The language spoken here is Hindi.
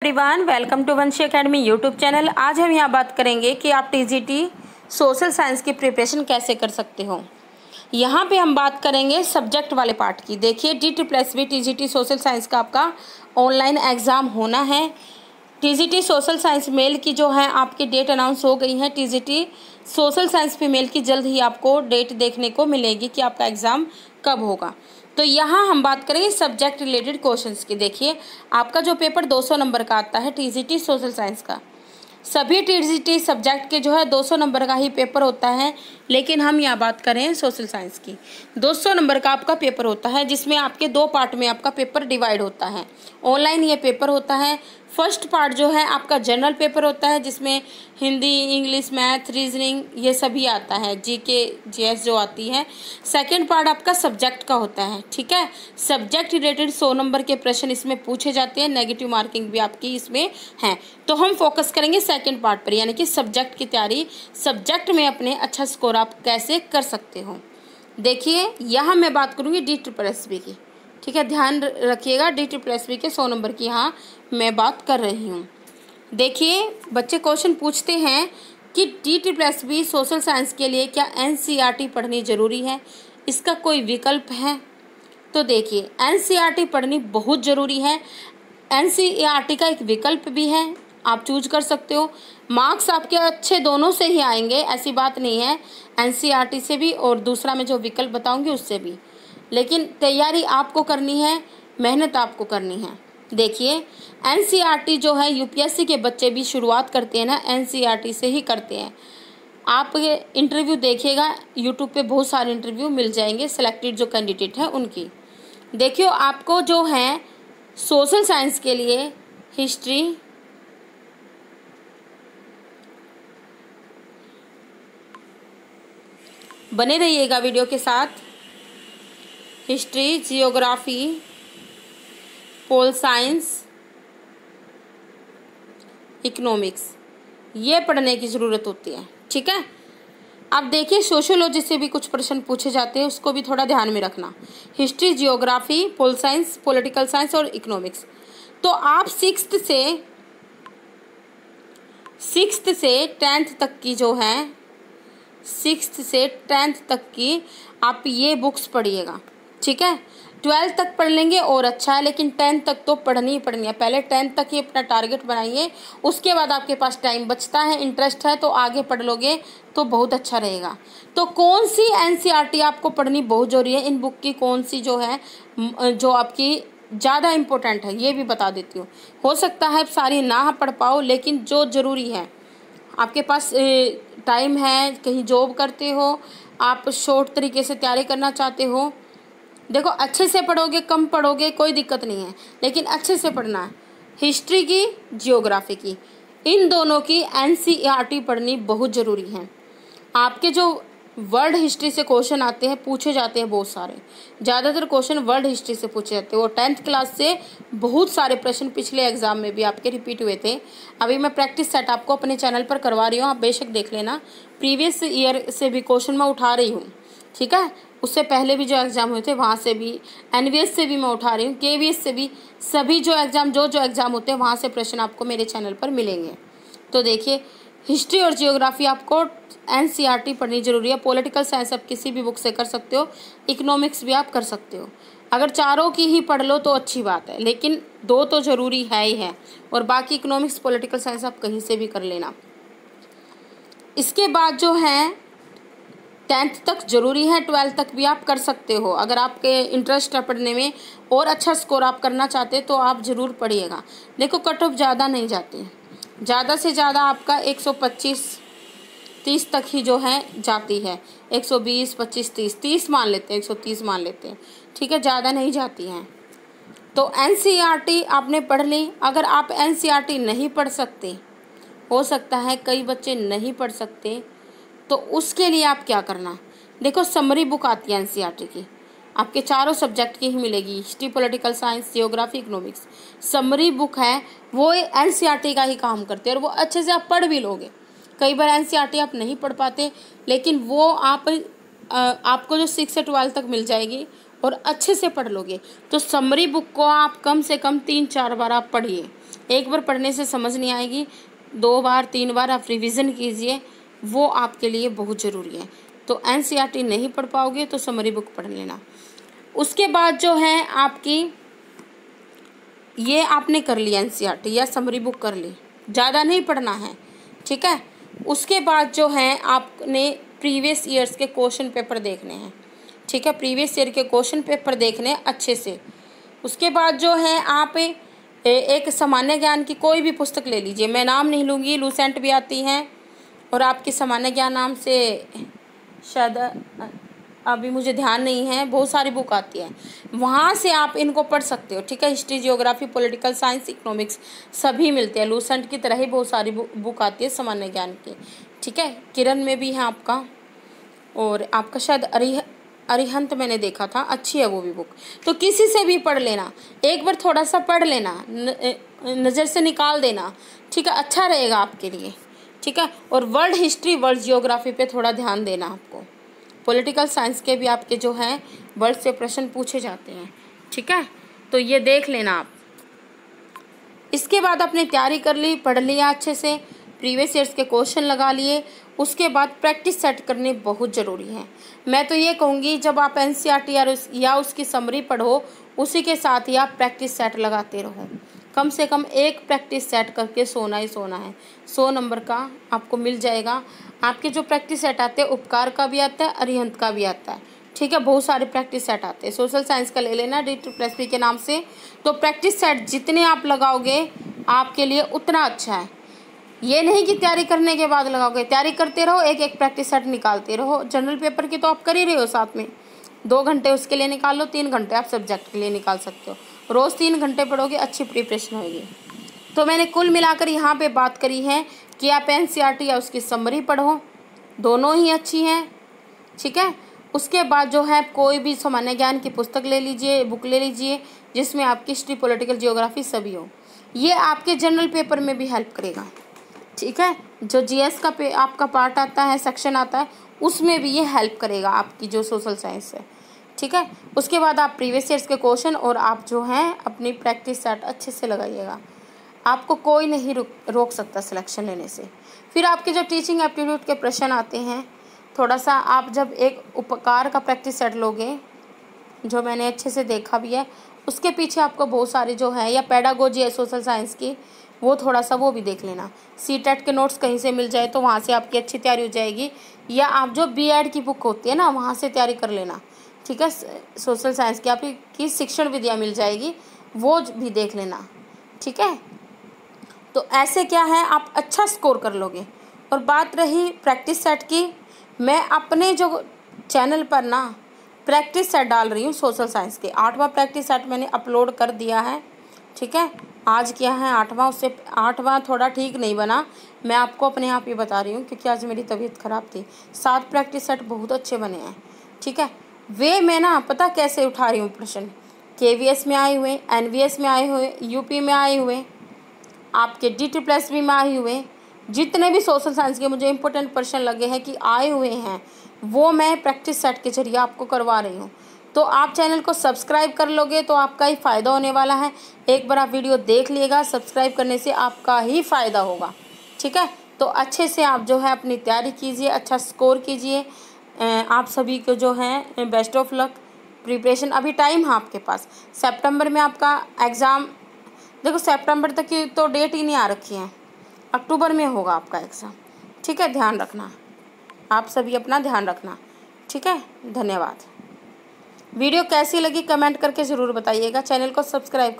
Everyone, welcome to Vanshi academy YouTube channel. आज हम यहाँ बात करेंगे कि आप टीजीटी सोशल साइंस की प्रिपरेशन कैसे कर सकते हो। यहाँ पे हम बात करेंगे सब्जेक्ट वाले पार्ट की। देखिए, DT+B टीजीटी सोशल साइंस का आपका ऑनलाइन एग्ज़ाम होना है। टीजीटी सोशल साइंस मेल की जो है आपकी डेट अनाउंस हो गई है। टीजीटी सोशल साइंस फीमेल की जल्द ही आपको डेट देखने को मिलेगी कि आपका एग्ज़ाम कब होगा। तो यहाँ हम बात करेंगे सब्जेक्ट रिलेटेड क्वेश्चंस की। देखिए, आपका जो पेपर 200 नंबर का आता है टीजीटी सोशल साइंस का, सभी टीजीटी सब्जेक्ट के जो है 200 नंबर का ही पेपर होता है। लेकिन हम यहाँ बात करें सोशल साइंस की, 200 नंबर का आपका पेपर होता है, जिसमें आपके दो पार्ट में आपका पेपर डिवाइड होता है। ऑनलाइन ये पेपर होता है। फर्स्ट पार्ट जो है आपका जनरल पेपर होता है, जिसमें हिंदी, इंग्लिश, मैथ, रीजनिंग ये सभी आता है, जीके, जीएस जो आती है। सेकंड पार्ट आपका सब्जेक्ट का होता है, ठीक है। सब्जेक्ट रिलेटेड 100 नंबर के प्रश्न इसमें पूछे जाते हैं, नेगेटिव मार्किंग भी आपकी इसमें है। तो हम फोकस करेंगे सेकंड पार्ट पर, यानी कि सब्जेक्ट की तैयारी, सब्जेक्ट में अपने अच्छा स्कोर आप कैसे कर सकते हो। देखिए, यहाँ मैं बात करूँगी DT+B की, ठीक है। ध्यान रखिएगा, DT+B के 100 नंबर की यहाँ मैं बात कर रही हूँ। देखिए, बच्चे क्वेश्चन पूछते हैं कि DT+B सोशल साइंस के लिए क्या NCERT पढ़नी ज़रूरी है, इसका कोई विकल्प है? तो देखिए, NCERT पढ़नी बहुत ज़रूरी है। NCERT का एक विकल्प भी है, आप चूज कर सकते हो। मार्क्स आपके अच्छे दोनों से ही आएंगे, ऐसी बात नहीं है, NCERT से भी और दूसरा मैं जो विकल्प बताऊंगी उससे भी। लेकिन तैयारी आपको करनी है, मेहनत आपको करनी है। देखिए, NCERT जो है UPSC के बच्चे भी शुरुआत करते हैं ना, NCERT से ही करते हैं। आप ये इंटरव्यू देखिएगा, यूट्यूब पे बहुत सारे इंटरव्यू मिल जाएंगे सिलेक्टेड जो कैंडिडेट हैं उनकी। देखियो, आपको जो है सोशल साइंस के लिए हिस्ट्री, बने रहिएगा वीडियो के साथ। History, geography, pol science, economics ये पढ़ने की ज़रूरत होती है, ठीक है। अब देखिए, सोशियोलॉजी से भी कुछ प्रश्न पूछे जाते हैं, उसको भी थोड़ा ध्यान में रखना। History, geography, pol science, political science और इकोनॉमिक्स। तो आप सिक्स्थ से 10th तक की जो है, 6th से 10th तक की आप ये बुक्स पढ़िएगा, ठीक है। 12th तक पढ़ लेंगे और अच्छा है, लेकिन 10th तक तो पढ़नी ही पढ़नी है। पहले 10th तक ही अपना टारगेट बनाइए, उसके बाद आपके पास टाइम बचता है, इंटरेस्ट है तो आगे पढ़ लोगे तो बहुत अच्छा रहेगा। तो कौन सी NCERT आपको पढ़नी बहुत ज़रूरी है, इन बुक की कौन सी जो है जो आपकी ज़्यादा इम्पोर्टेंट है, ये भी बता देती हूँ। हो सकता है सारी ना पढ़ पाओ, लेकिन जो ज़रूरी है, आपके पास टाइम है, कहीं जॉब करते हो, आप शॉर्ट तरीके से तैयारी करना चाहते हो, देखो अच्छे से पढ़ोगे, कम पढ़ोगे कोई दिक्कत नहीं है, लेकिन अच्छे से पढ़ना है। हिस्ट्री की, जियोग्राफी की, इन दोनों की NCERT पढ़नी बहुत ज़रूरी है। आपके जो वर्ल्ड हिस्ट्री से क्वेश्चन आते हैं, पूछे जाते हैं बहुत सारे, ज़्यादातर क्वेश्चन वर्ल्ड हिस्ट्री से पूछे जाते हैं। वो 10th क्लास से बहुत सारे प्रश्न पिछले एग्जाम में भी आपके रिपीट हुए थे। अभी मैं प्रैक्टिस सेट आपको अपने चैनल पर करवा रही हूँ, आप बेशक देख लेना। प्रीवियस ईयर से भी क्वेश्चन मैं उठा रही हूँ, ठीक है। उससे पहले भी जो एग्ज़ाम हुए थे वहाँ से भी, NVS से भी मैं उठा रही हूँ, KVS से भी, सभी जो एग्ज़ाम होते हैं वहाँ से प्रश्न आपको मेरे चैनल पर मिलेंगे। तो देखिए, हिस्ट्री और जियोग्राफी आपको NCERT पढ़नी ज़रूरी है। पॉलिटिकल साइंस आप किसी भी बुक से कर सकते हो, इकोनॉमिक्स भी आप कर सकते हो। अगर चारों की ही पढ़ लो तो अच्छी बात है, लेकिन दो तो ज़रूरी है ही है, और बाकी इकोनॉमिक्स, पॉलिटिकल साइंस आप कहीं से भी कर लेना। इसके बाद जो है 10th तक ज़रूरी है, 12th तक भी आप कर सकते हो। अगर आपके इंटरेस्ट है पढ़ने में और अच्छा स्कोर आप करना चाहते हैं तो आप ज़रूर पढ़िएगा। देखो, कट ऑफ ज़्यादा नहीं जाती, ज़्यादा से ज़्यादा आपका 125-30 तक ही जो है जाती है। 120, 25, 30 मान लेते हैं, 130 मान लेते हैं, ठीक है, ज़्यादा नहीं जाती हैं। तो NCERT आपने पढ़ ली। अगर आप NCERT नहीं पढ़ सकते, हो सकता है कई बच्चे नहीं पढ़ सकते, तो उसके लिए आप क्या करना, देखो समरी बुक आती है NCERT की, आपके चारों सब्जेक्ट की ही मिलेगी, history, political science, geography, economics. Summary book है वो NCERT का ही काम करते हैं, और वो अच्छे से आप पढ़ भी लोगे। कई बार NCERT आप नहीं पढ़ पाते, लेकिन वो आपको जो 6 से 12 तक मिल जाएगी और अच्छे से पढ़ लोगे। तो समरी बुक को आप कम से कम 3-4 बार आप पढ़िए, एक बार पढ़ने से समझ नहीं आएगी, 2 बार 3 बार आप रिवीजन कीजिए, वो आपके लिए बहुत ज़रूरी है। तो एनसीईआरटी नहीं पढ़ पाओगे तो समरी बुक पढ़ लेना। उसके बाद जो है आपकी ये आपने कर लिया एनसीईआरटी या समरी बुक कर ली, ज़्यादा नहीं पढ़ना है, ठीक है। उसके बाद जो है आपने प्रीवियस ईयर्स के क्वेश्चन पेपर देखने हैं, ठीक है, प्रीवियस ईयर के क्वेश्चन पेपर देखने अच्छे से। उसके बाद जो है आप एक सामान्य ज्ञान की कोई भी पुस्तक ले लीजिए, मैं नाम नहीं लूँगी, लूसेंट भी आती हैं और आपकी सामान्य ज्ञान नाम से शायद अभी मुझे ध्यान नहीं है, बहुत सारी बुक आती है, वहाँ से आप इनको पढ़ सकते हो, ठीक है। History, geography, political science, economics सभी मिलते हैं। लूसेंट की तरह ही बहुत सारी बुक आती है सामान्य ज्ञान की, ठीक है। किरण में भी है आपका, और आपका शायद अरिहंत मैंने देखा था, अच्छी है वो भी बुक। तो किसी से भी पढ़ लेना, एक बार थोड़ा सा पढ़ लेना, नज़र से निकाल देना, ठीक है, अच्छा रहेगा आपके लिए, ठीक है। और वर्ल्ड हिस्ट्री, वर्ल्ड जियोग्राफी पे थोड़ा ध्यान देना आपको। पॉलिटिकल साइंस के भी आपके जो हैं वर्ल्ड से प्रश्न पूछे जाते हैं, ठीक है, तो ये देख लेना आप। इसके बाद आपने तैयारी कर ली, पढ़ लिया अच्छे से, प्रीवियस ईयर्स के क्वेश्चन लगा लिए, उसके बाद प्रैक्टिस सेट करनी बहुत ज़रूरी है। मैं तो ये कहूँगी जब आप एनसीईआरटी या उसकी समरी पढ़ो, उसी के साथ ही आप प्रैक्टिस सेट लगाते रहो। कम से कम एक प्रैक्टिस सेट करके सोना ही सोना है, 100 नंबर का आपको मिल जाएगा। आपके जो प्रैक्टिस सेट आते हैं, उपकार का भी आता है, अरिहंत का भी आता है, ठीक है, बहुत सारे प्रैक्टिस सेट आते हैं। सोशल साइंस का ले लेना DSSP के नाम से। तो प्रैक्टिस सेट जितने आप लगाओगे आपके लिए उतना अच्छा है। ये नहीं कि तैयारी करने के बाद लगाओगे, तैयारी करते रहो, एक एक प्रैक्टिस सेट निकालते रहो। जनरल पेपर की तो आप कर ही रहे हो, साथ में 2 घंटे उसके लिए निकाल लो, 3 घंटे आप सब्जेक्ट के लिए निकाल सकते हो। रोज़ 3 घंटे पढ़ोगे, अच्छी प्रिपरेशन होगी। तो मैंने कुल मिलाकर यहाँ पे बात करी है कि आप एनसीईआरटी या उसकी समरी पढ़ो, दोनों ही अच्छी हैं, ठीक है। उसके बाद जो है कोई भी सामान्य ज्ञान की पुस्तक ले लीजिए, बुक ले लीजिए, जिसमें आपकी हिस्ट्री, पॉलिटिकल, जियोग्राफी सभी हो। ये आपके जनरल पेपर में भी हेल्प करेगा, ठीक है। जो जीएस का आपका पार्ट आता है, सेक्शन आता है, उसमें भी ये हेल्प करेगा आपकी जो सोशल साइंस है, ठीक है। उसके बाद आप प्रीवियस ईयर्स के क्वेश्चन और आप जो हैं अपनी प्रैक्टिस सेट अच्छे से लगाइएगा, आपको कोई नहीं रोक सकता सिलेक्शन लेने से। फिर आपके जो टीचिंग एप्टीट्यूड के प्रश्न आते हैं, थोड़ा सा आप जब एक उपकार का प्रैक्टिस सेट लोगे, जो मैंने अच्छे से देखा भी है, उसके पीछे आपको बहुत सारी जो है, या पेडागोजी है सोशल साइंस की, वो थोड़ा सा वो भी देख लेना। सीटेट के नोट्स कहीं से मिल जाए तो वहाँ से आपकी अच्छी तैयारी हो जाएगी, या आप जो बीएड की बुक होती है ना, वहाँ से तैयारी कर लेना, ठीक है। सोशल साइंस की आपकी शिक्षण विद्या मिल जाएगी, वो भी देख लेना, ठीक है। तो ऐसे क्या है, आप अच्छा स्कोर कर लोगे। और बात रही प्रैक्टिस सेट की, मैं अपने जो चैनल पर ना प्रैक्टिस सेट डाल रही हूँ सोशल साइंस के। 8वां प्रैक्टिस सेट मैंने अपलोड कर दिया है, ठीक है, आज किया है 8वां। उससे 8वां थोड़ा ठीक नहीं बना, मैं आपको अपने आप ही बता रही हूँ, क्योंकि आज मेरी तबीयत ख़राब थी। 7 प्रैक्टिस सेट बहुत अच्छे बने हैं, ठीक है। वे मैं ना पता कैसे उठा रही हूँ प्रश्न, KVS में आए हुए, NVS में आए हुए, UP में आए हुए, आपके DSSP में आए हुए, जितने भी सोशल साइंस के मुझे इंपॉर्टेंट प्रश्न लगे हैं कि आए हुए हैं, वो मैं प्रैक्टिस सेट के जरिए आपको करवा रही हूँ। तो आप चैनल को सब्सक्राइब कर लोगे तो आपका ही फ़ायदा होने वाला है। एक बार आप वीडियो देख लीजिएगा, सब्सक्राइब करने से आपका ही फ़ायदा होगा, ठीक है। तो अच्छे से आप जो है अपनी तैयारी कीजिए, अच्छा स्कोर कीजिए। आप सभी को जो है बेस्ट ऑफ लक, प्रिपरेशन अभी टाइम है आपके पास। सितंबर में आपका एग्ज़ाम, देखो सितंबर तक की तो डेट ही नहीं आ रखी है, अक्टूबर में होगा आपका एग्ज़ाम, ठीक है। ध्यान रखना, आप सभी अपना ध्यान रखना, ठीक है। धन्यवाद। वीडियो कैसी लगी कमेंट करके ज़रूर बताइएगा, चैनल को सब्सक्राइब